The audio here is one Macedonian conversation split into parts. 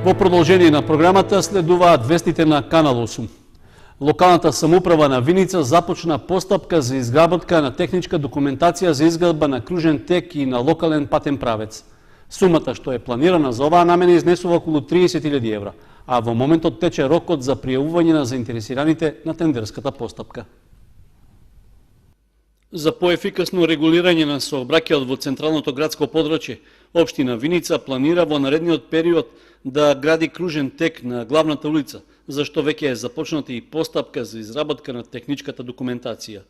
Во продолжение на програмата следуваат вестите на Канал 8. Локалната самоуправа на Виница започна постапка за изработка на техничка документација за изградба на кружен тек и на локален патен правец. Сумата што е планирана за оваа намена изнесува околу 30.000 евра, а во моментот тече рокот за пријавување на заинтересираните на тендерската постапка. За поефикасно регулирање на сообраќајот во централното градско подрачје, општина Виница планира во наредниот период да гради кружен тек на главната улица, за што веќе е започната и постапка за изработка на техничката документација.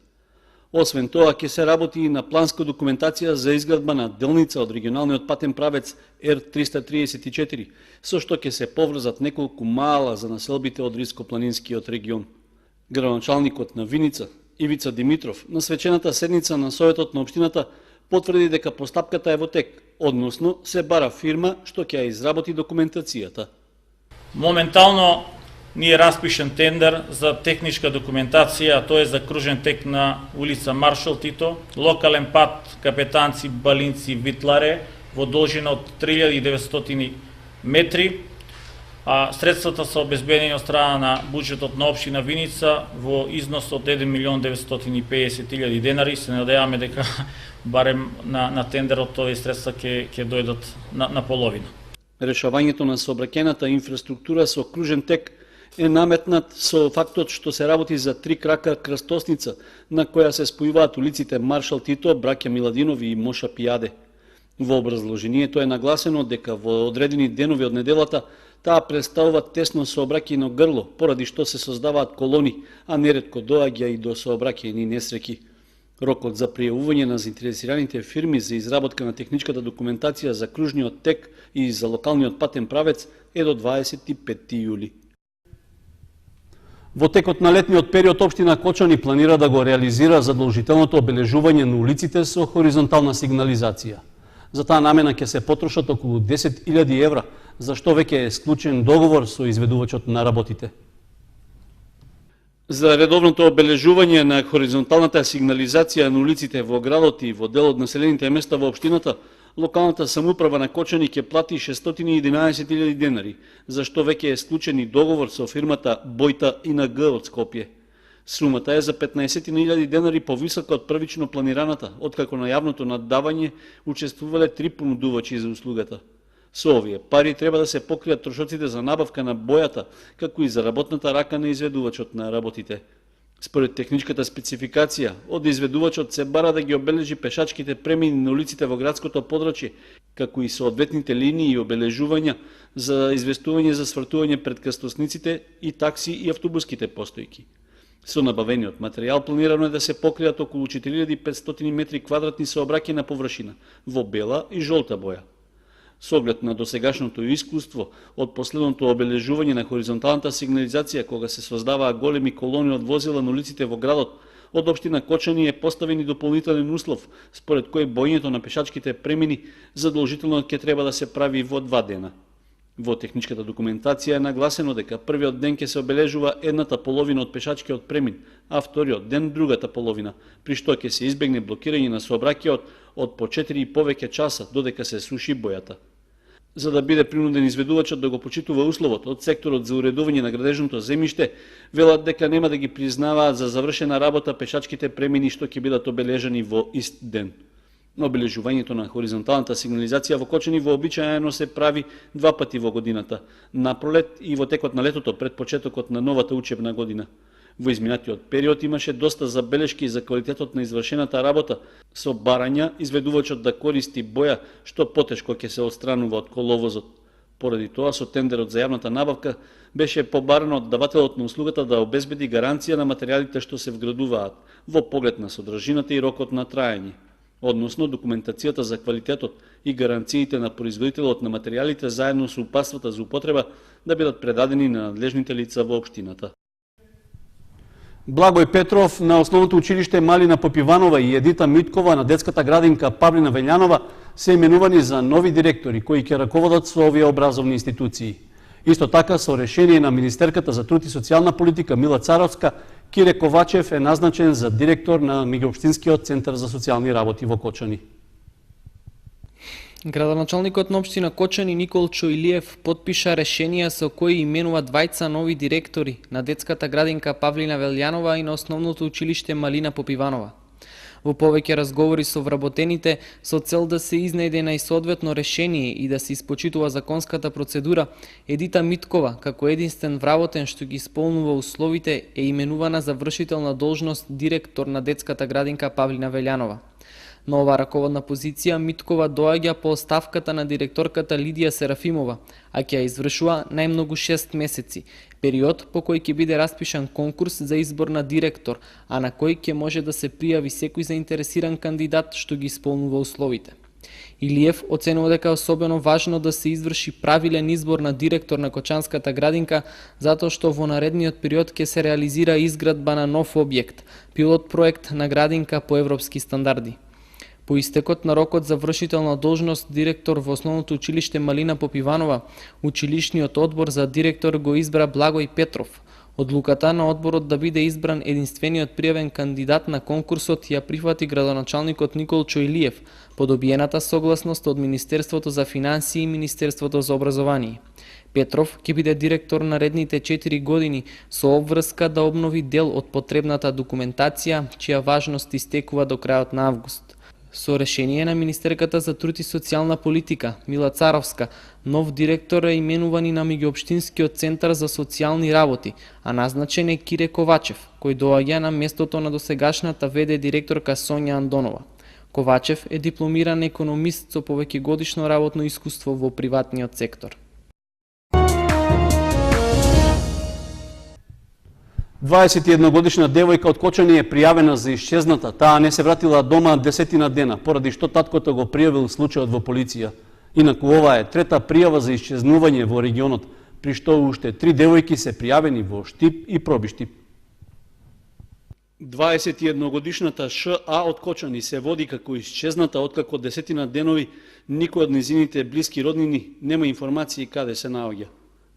Освен тоа, ќе се работи и на планска документација за изградба на делница од регионалниот патен правец Р334, со што ќе се поврзат неколку мала за населбите од Риско-планинскиот регион. Градоначалникот на Виница, Ивица Димитров, на свечената седница на Советот на општината потврди дека постапката е во тек, односно се бара фирма што ќе ја изработи документацијата. Моментално ни е распишен тендер за техничка документација, а тоа е за кружен тек на улица Маршал Тито, локален пат Капетанци, Балинци, Витларе, во должина од 3900 метри, а средствата се обезбедени од страна на буџетот на општина Виница во износ од 1.950.000 денари. Се надеваме дека барем на тендерот овие средства ќе дојдат на половина. Решавањето на сообраќајната инфраструктура со кружен тек е наметнат со фактот што се работи за 3 крака крстосница на која се спојуваат улиците Маршал Тито, Браќа Миладинови и Моша Пијаде. Во образложението е нагласено дека во одредени денови од неделата таа представува тесно сообраќајно грло, поради што се создаваат колони, а неретко доаѓа и до сообраќајни несреќи. Рокот за пријавување на заинтересираните фирми за изработка на техничката документација за кружниот тек и за локалниот патен правец е до 25 јули. Во текот на летниот период општина Кочани планира да го реализира задолжителното обележување на улиците со хоризонтална сигнализација. За таа намена ќе се потрошат околу 10.000 евра, за што веќе е склучен договор со изведувачот на работите. За редовното обележување на хоризонталната сигнализација на улиците во градот и во дел од населените места во општината, локалната самоуправа на Кочани ќе плати 611.000 денари, за што веќе е склучен и договор со фирмата Бојта ИНГ од Скопје. Сумата е за 15.000 денари повисока од првично планираната, откако на јавното наддавање учествувале 3 понудувачи за услугата. Со овие пари треба да се покријат трошоците за набавка на бојата, како и за работната рака на изведувачот на работите. Според техничката спецификација, од изведувачот се бара да ги обележи пешачките премини на улиците во градското подрачје, како и соодветните линии и обележувања за известување за свртување пред крстосниците и такси и автобуските постојки. Со набавениот материјал планирано е да се покријат околу 4500 метри квадратни сообраќајна површина во бела и жолта боја. Со оглед на досегашното искуство од последното обележување на хоризонталната сигнализација кога се создаваа големи колони од возила на улиците во градот, од општина Кочани е поставен и дополнителен услов, според кој боењето на пешачките премини задолжително ќе треба да се прави во 2 дена. Во техничката документација е нагласено дека првиот ден ќе се обележува едната половина од пешачкиот премин, а вториот ден другата половина, при што ќе се избегне блокирање на сообраќајот од по 4 и повеќе часа додека се суши бојата. За да биде принуден изведувачот да го почитува условот од секторот за уредување на градежното земјиште, велат дека нема да ги признаваат за завршена работа пешачките премини што ќе бидат обележани во ист ден. Обележувањето на хоризонталната сигнализација во Кочани вообичаено се прави 2 пати во годината, на пролет и во текот на летото пред почетокот на новата учебна година. Во изминатиот период имаше доста забелешки за квалитетот на извршената работа, со барања изведувачот да користи боја што потешко ќе се отстранува од коловозот. Поради тоа со тендерот за јавната набавка беше побарано од давателот на услугата да обезбеди гаранција на материјалите што се вградуваат, во поглед на содржината и рокот на траење, односно документацијата за квалитетот и гаранциите на производителот на материјалите заедно со упатствата за употреба да бидат предадени на надлежните лица во општината. Благој Петров на Основното училиште Малина Попиванова и Едита Миткова на детската градинка Павлина Вељанова се именувани за нови директори кои ќе раководат со овие образовни институции. Исто така со решение на Министерката за труд и социјална политика Мила Царовска, Кире Ковачев е назначен за директор на Меѓуопштинскиот центар за социјални работи во Кочани. Градоначалникот на општина Кочани Николчо Илиев подпиша решение со кои именува двајца нови директори на детската градинка Павлина Велјанова и на основното училиште Малина Попиванова. Во повеќе разговори со вработените со цел да се изнајде најсоодветно решение и да се испочитува законската процедура, Едита Миткова, како единствен вработен што ги исполнува условите, е именувана за вршител на должност директор на детската градинка Павлина Велјанова. На оваа раководна позиција Миткова доаѓа по оставката на директорката Лидија Серафимова, а ќе ја извршува најмногу 6 месеци, период по кој ќе биде распишан конкурс за избор на директор, а на кој ќе може да се пријави секој заинтересиран кандидат што ги исполнува условите. Илиев оценува дека е особено важно да се изврши правилен избор на директор на Кочанската градинка, затоа што во наредниот период ќе се реализира изградба на нов објект, пилот проект на градинка по европски стандарди. По истекот на рокот за вршител на должност директор во основното училиште Малина Попиванова, училишниот одбор за директор го избра Благој Петров. Одлуката на одборот да биде избран единствениот пријавен кандидат на конкурсот ја прифати градоначалникот Николчо Илиев, по добиената согласност од Министерството за финансии и Министерството за образование. Петров ќе биде директор наредните 4 години со обврска да обнови дел од потребната документација, чија важност истекува до крајот на август. Со решение на Министерката за труд и социјална политика, Мила Царовска, нов директор е именуван и на меѓуопштинскиот центар за социјални работи, а назначен е Кире Ковачев, кој доаѓа на местото на досегашната ВД директорка Сонја Андонова. Ковачев е дипломиран економист со повеќегодишно работно искуство во приватниот сектор. 21-годишна девојка од Кочани е пријавена за исчезната. Таа не се вратила дома 10 дена, поради што таткото го пријавил случајот во полиција. Инаку ова е трета пријава за исчезнување во регионот, при што уште 3 девојки се пријавени во Штип и Пробиштип. 21-годишната Ш.А. од Кочани се води како исчезната откако 10 денови никој од незините блиски роднини нема информации каде се наоѓа.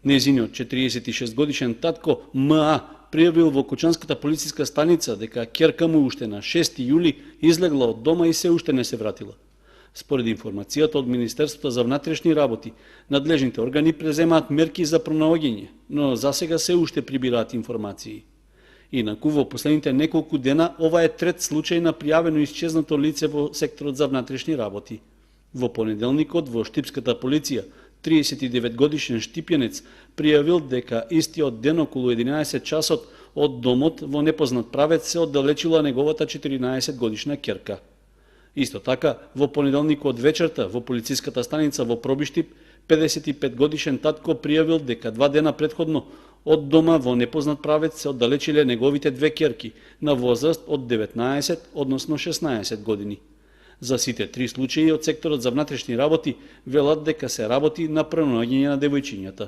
Незиниот 46 годишен татко М.А. пријавил во Кочанската полициска станица дека ќерка му уште на 6 јули излегла од дома и се уште не се вратила. Според информацијата од Министерството за внатрешни работи, надлежните органи преземаат мерки за пронаоѓање, но засега се уште прибираат информации. Инаку во последните неколку дена ова е трет случај на пријавено исчезнато лице во секторот за внатрешни работи. Во понеделникот во Штипската полиција 39 годишен штипјанец пријавил дека истиот ден околу 11 часот од домот во непознат правец се оддалечила неговата 14 годишна ќерка. Исто така, во понеделникот вечерта во полициската станица во Пробиштип 55 годишен татко пријавил дека 2 дена претходно од дома во непознат правец се оддалечиле неговите 2 ќерки на возраст од 19, односно 16 години. За сите 3 случаи од секторот за внатрешни работи велат дека се работи на пронаоѓање на девојчињата.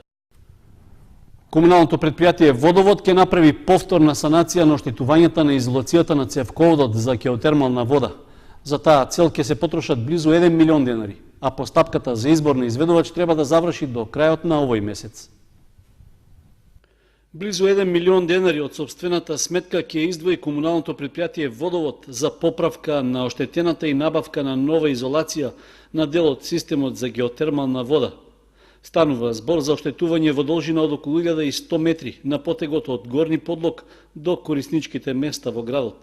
Комуналното предпријатие Водовод ќе направи повторна санација на оштетувањата на изолацијата на цевководот за геотермална вода. За таа цел ќе се потрошат близу 1 милион денари, а постапката за избор на изведувач треба да заврши до крајот на овој месец. Близу 1 милион денари од сопствената сметка ќе издвои комуналното предпријатие Водовод за поправка на оштетената и набавка на нова изолација на дел од системот за геотермална вода. Станува збор за оштетување во должина од околу 1100 метри на потегот од Горни Подлог до корисничките места во градот.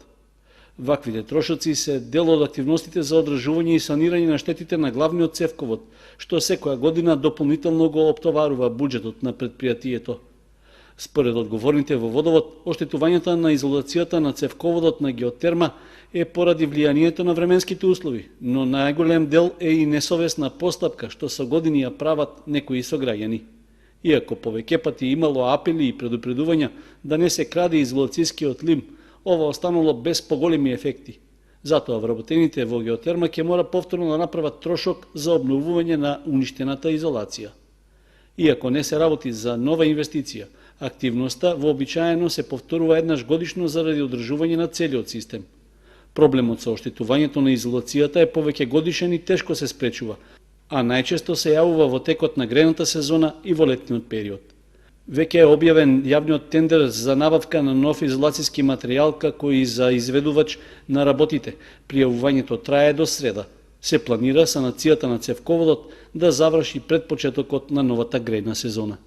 Ваквите трошоци се дел од активностите за одржување и санирање на штетите на главниот цевковод, што секоја година дополнително го оптоварува буџетот на предпријатието. Според одговорните во Водовод, оштетувањата на изолацијата на цевководот на геотерма е поради влијанието на временските услови, но најголем дел е и несовесна постапка што со години ја прават некои сограѓани. Иако повеќе пати имало апели и предупредувања да не се краде изолацијскиот лим, ова останало без поголеми ефекти. Затоа вработените во геотерма ќе мора повторно да направат трошок за обновување на уништената изолација. Иако не се работи за нова инвестиција, активноста вообичаено се повторува еднаш годишно заради одржување на целиот систем. Проблемот со оштетувањето на изолацијата е повеќе годишен и тешко се спречува, а најчесто се јавува во текот на грејната сезона и во летниот период. Веќе е објавен јавниот тендер за набавка на нов изолацијски материјал како и за изведувач на работите. Пријавувањето трае до среда. Се планира санацијата на цевководот да заврши пред почетокот на новата грејна сезона.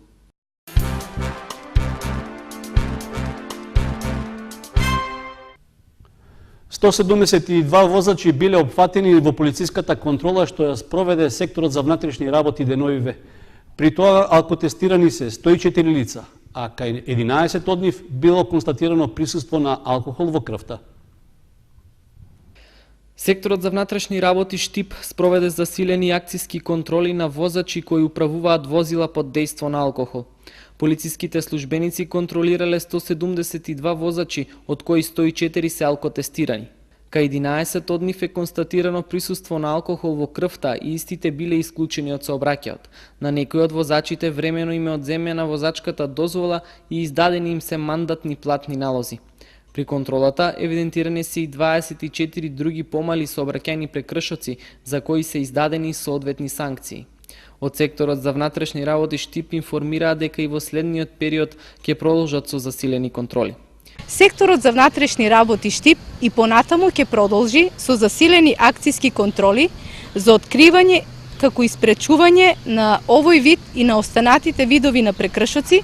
...172 возачи биле опфатени во полициската контрола што ја спроведе секторот за внатрешни работи деновиве. При тоа алкотестирани се 104 лица, а кај 11 од нив било констатирано присуство на алкохол во крвта. Секторот за внатрешни работи Штип спроведе засилени акциски контроли на возачи кои управуваат возила под дејство на алкохол. Полициските службеници контролирале 172 возачи, од кои 104 се алкотестирани. Кај 11 од нив е констатирано присуство на алкохол во крвта и истите биле исклучени од сообраќајот. На некои од возачите времено им е одземена возачката дозвола и издадени им се мандатни платни налози. При контролата евидентирани се и 24 други помали сообраќајни прекршоци за кои се издадени соодветни санкции. Од секторот за внатрешни работи Штип информираа дека и во следниот период ќе продолжат со засилени контроли. Секторот за внатрешни работи Штип и понатаму ќе продолжи со засилени акциски контроли за откривање како испречување на овој вид и на останатите видови на прекршоци,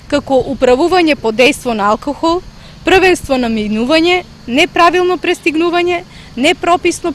како управување под дејство на алкохол, првенство на минување, неправилно престигнување, непрописно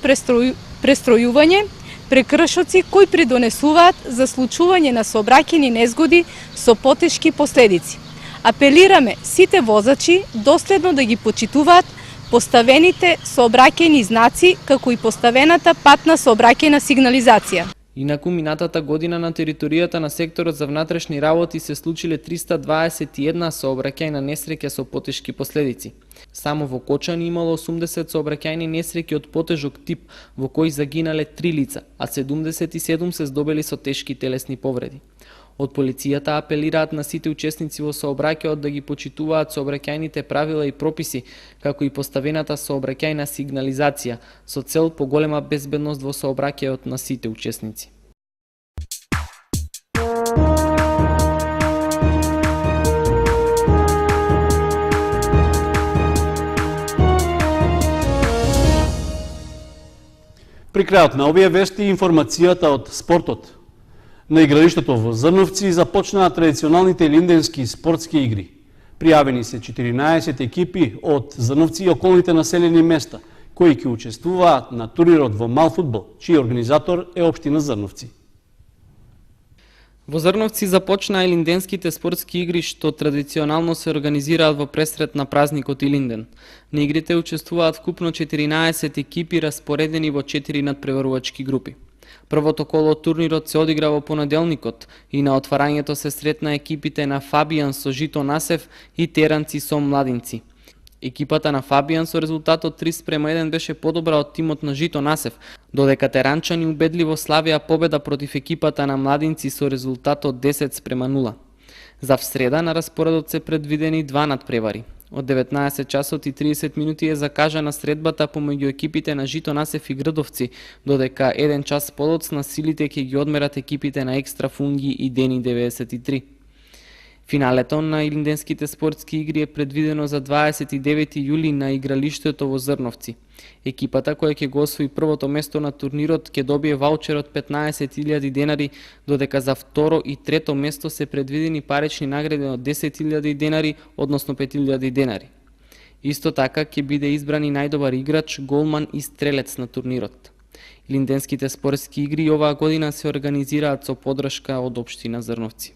престројување, прекршоци кои придонесуваат за случување на сообраќајни незгоди со потешки последици. Апелираме сите возачи доследно да ги почитуваат поставените сообраќајни знаци, како и поставената патна сообраќајна сигнализација. Инаку минатата година на територијата на секторот за внатрешни работи се случиле 321 сообраќајна несреќа со потешки последици. Само во Кочани имало 80 сообраќајни несреќи од потежок тип, во кои загинале 3 лица, а 77 се здобили со тешки телесни повреди. Од полицијата апелираат на сите учесници во сообраќајот да ги почитуваат сообраќајните правила и прописи, како и поставената сообраќајна сигнализација, со цел поголема безбедност во сообраќајот на сите учесници. При крајот на овие вести информацијата од спортот. На игралиштето во Зрновци започнаа традиционалните линденски спортски игри. Пријавени се 14 екипи од Зрновци и околните населени места, кои ќе учествуваат на турнирот во мал фудбал, чиј организатор е општина Зрновци. Во Зрновци започнаа илинденските спортски игри што традиционално се организираат во пресрет на празникот Илинден. На игрите учествуваат вкупно 14 екипи распоредени во 4 надпреварувачки групи. Првото коло од турнирот се одигра во понеделникот и на отварањето се сретна екипите на Фабијан со Жито Насев и Теранци со Младинци. Екипата на Фабијан со резултатот 3:1 беше подобра од тимот на Жито Насев, додека теранчани убедливо славија победа против екипата на Младинци со резултатот 10:0. За всреда на распоредот се предвидени два надпревари. Од 19 часот и 30 минути е закажана средбата помеѓу екипите на Жито Насев и Грдовци, додека 1 час подоцна силите ќе ги одмерат екипите на Екстра Фунги и Дени 93. Финалето на илинденските спортски игри е предвидено за 29 јули на игралиштето во Зрновци. Екипата која ќе го освои првото место на турнирот ќе добие ваучер од 15.000 денари, додека за второ и трето место се предвидени парични награди од 10.000 денари, односно 5.000 денари. Исто така ќе биде избран и најдобар играч, голман и стрелец на турнирот. Илинденските спортски игри оваа година се организираат со поддршка од општина Зрновци.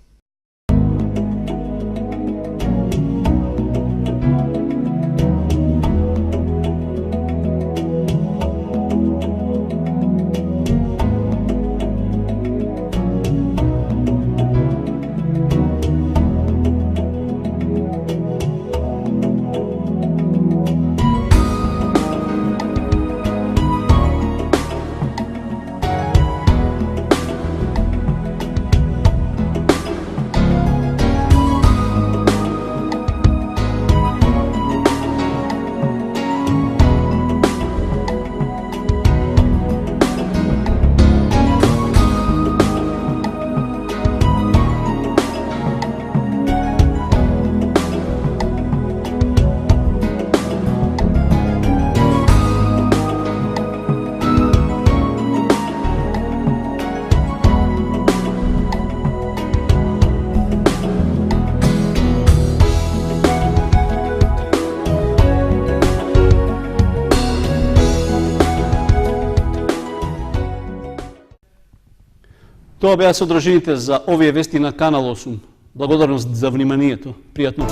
Тоа беа содржините за овие вести на Канал 8. Благодарност за вниманието. Пријатно.